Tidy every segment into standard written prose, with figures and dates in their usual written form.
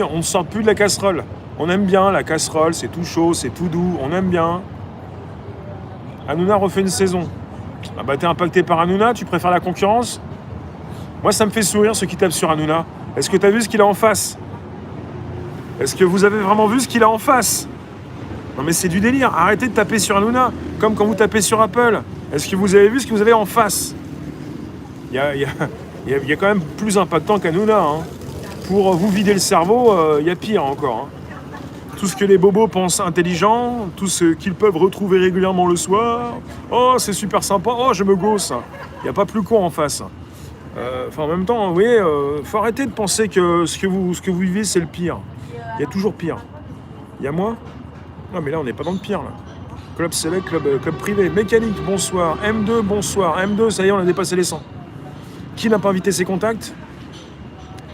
On ne sort plus de la casserole. On aime bien la casserole, c'est tout chaud, c'est tout doux, on aime bien. Hanouna refait une saison. Ah bah t'es impacté par Hanouna, tu préfères la concurrence? Moi ça me fait sourire ceux qui tapent sur Hanouna. Est-ce que t'as vu ce qu'il a en face? Est-ce que vous avez vraiment vu ce qu'il a en face? Non mais c'est du délire, arrêtez de taper sur Hanouna, comme quand vous tapez sur Apple. Est-ce que vous avez vu ce que vous avez en face? Il y a quand même plus impactant qu'Hanouna. Hein. Pour vous vider le cerveau, il y a pire encore. Hein. Tout ce que les bobos pensent intelligent, tout ce qu'ils peuvent retrouver régulièrement le soir. Oh, c'est super sympa, oh, je me gausse. Il n'y a pas plus con en face. En même temps, oui, faut arrêter de penser que ce que vous vivez, c'est le pire. Il y a toujours pire. Il y a moins? Non, mais là, on n'est pas dans le pire, là. Club select, club privé. Mécanique, bonsoir. M2, bonsoir. M2, ça y est, on a dépassé les 100. Qui n'a pas invité ses contacts?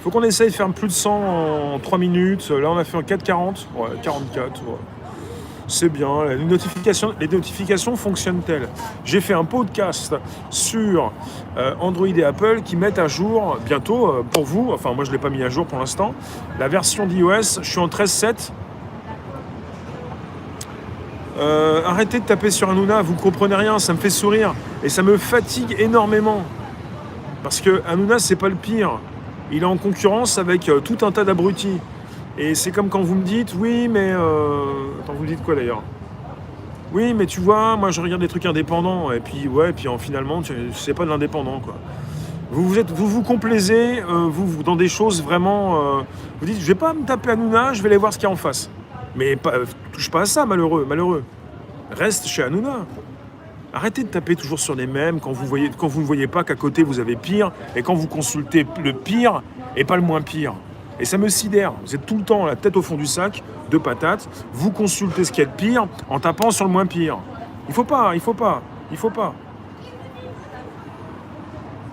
Faut qu'on essaye de faire plus de 100 en 3 minutes. Là, on a fait en 4,40. Ouais, 44. Ouais. C'est bien. Les notifications fonctionnent-elles? J'ai fait un podcast sur Android et Apple qui mettent à jour bientôt, pour vous, enfin moi je ne l'ai pas mis à jour pour l'instant, la version d'iOS. Je suis en 13.7. Arrêtez de taper sur Hanouna, vous ne comprenez rien, ça me fait sourire. Et ça me fatigue énormément. Parce que Hanouna, c'est pas le pire. Il est en concurrence avec tout un tas d'abrutis. Et c'est comme quand vous me dites, oui, mais... Attends, vous me dites quoi d'ailleurs? Oui, mais tu vois, moi je regarde des trucs indépendants. Et puis, ouais, puis finalement, c'est pas de l'indépendant, quoi. Vous complaisez, vous dans des choses vraiment... vous dites, je vais pas me taper Hanouna, je vais aller voir ce qu'il y a en face. Mais touche pas à ça, malheureux. Reste chez Hanouna. Arrêtez de taper toujours sur les mêmes quand vous ne voyez pas qu'à côté vous avez pire et quand vous consultez le pire et pas le moins pire. Et ça me sidère. Vous êtes tout le temps la tête au fond du sac, de patates. Vous consultez ce qu'il y a de pire en tapant sur le moins pire. Il faut pas.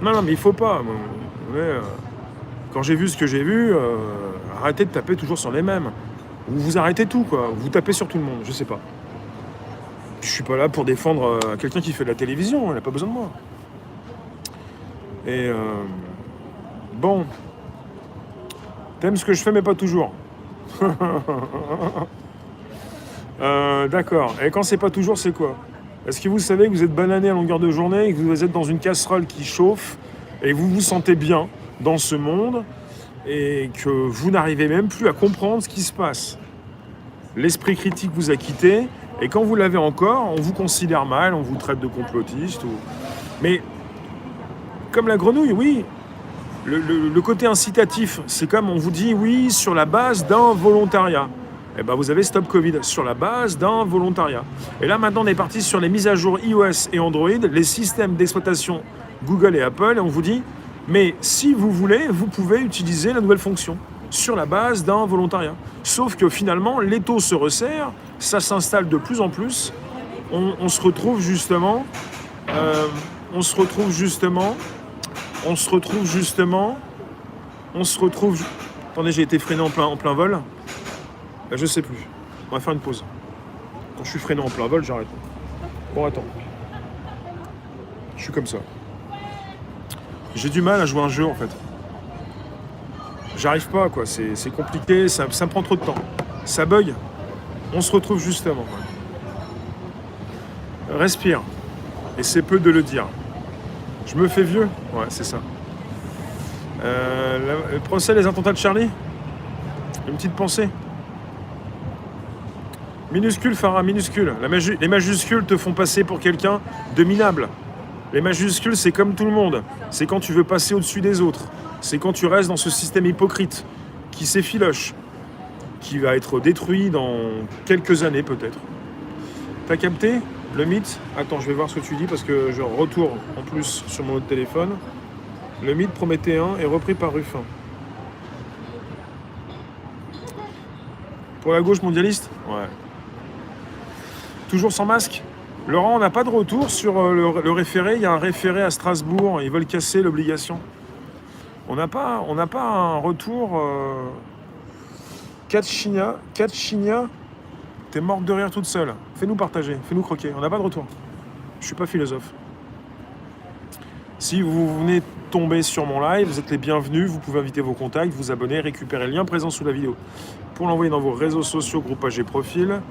Non, mais il faut pas. Ouais, quand j'ai vu ce que j'ai vu, arrêtez de taper toujours sur les mêmes. Vous arrêtez tout, quoi. Vous tapez sur tout le monde, je sais pas. Je suis pas là pour défendre quelqu'un qui fait de la télévision, il n'a pas besoin de moi. Et bon, t'aimes ce que je fais mais pas toujours. D'accord, et quand c'est pas toujours, c'est quoi? Est-ce que vous savez que vous êtes banané à longueur de journée et que vous êtes dans une casserole qui chauffe et vous vous sentez bien dans ce monde et que vous n'arrivez même plus à comprendre ce qui se passe? L'esprit critique vous a quitté. Et quand vous l'avez encore, on vous considère mal, on vous traite de complotiste. Mais comme la grenouille, oui. Le côté incitatif, c'est comme on vous dit oui sur la base d'un volontariat. Eh ben vous avez Stop Covid sur la base d'un volontariat. Et là maintenant on est parti sur les mises à jour iOS et Android, les systèmes d'exploitation Google et Apple, et on vous dit mais si vous voulez, vous pouvez utiliser la nouvelle fonction sur la base d'un volontariat. Sauf que finalement, l'étau se resserre, ça s'installe de plus en plus, on se retrouve justement... Attendez, j'ai été freiné en plein vol. Je sais plus. On va faire une pause. Quand je suis freiné en plein vol, j'arrête. Bon, attends. Je suis comme ça. J'ai du mal à jouer un jeu, en fait. J'arrive pas, quoi. C'est compliqué, ça me prend trop de temps. Ça bug. On se retrouve justement. Respire. Et c'est peu de le dire. Je me fais vieux. Ouais, c'est ça. Le procès des attentats de Charlie. Une petite pensée. Minuscule, Farah, minuscule. Les majuscules te font passer pour quelqu'un de minable. Les majuscules, c'est comme tout le monde. C'est quand tu veux passer au-dessus des autres. C'est quand tu restes dans ce système hypocrite qui s'effiloche, qui va être détruit dans quelques années peut-être. T'as capté le mythe? Attends, je vais voir ce que tu dis parce que je retourne en plus sur mon autre téléphone. Le mythe prométhéen est repris par Ruffin. Pour la gauche mondialiste? Ouais. Toujours sans masque? Laurent, on n'a pas de retour sur le référé. Il y a un référé à Strasbourg. Ils veulent casser l'obligation. On n'a pas un retour. Katchinia, t'es morte de rire toute seule. Fais-nous partager, fais-nous croquer. On n'a pas de retour. Je suis pas philosophe. Si vous venez tomber sur mon live, vous êtes les bienvenus, vous pouvez inviter vos contacts, vous abonner, récupérer le lien présent sous la vidéo. Pour l'envoyer dans vos réseaux sociaux, groupages et profils,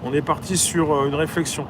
on est parti sur une réflexion.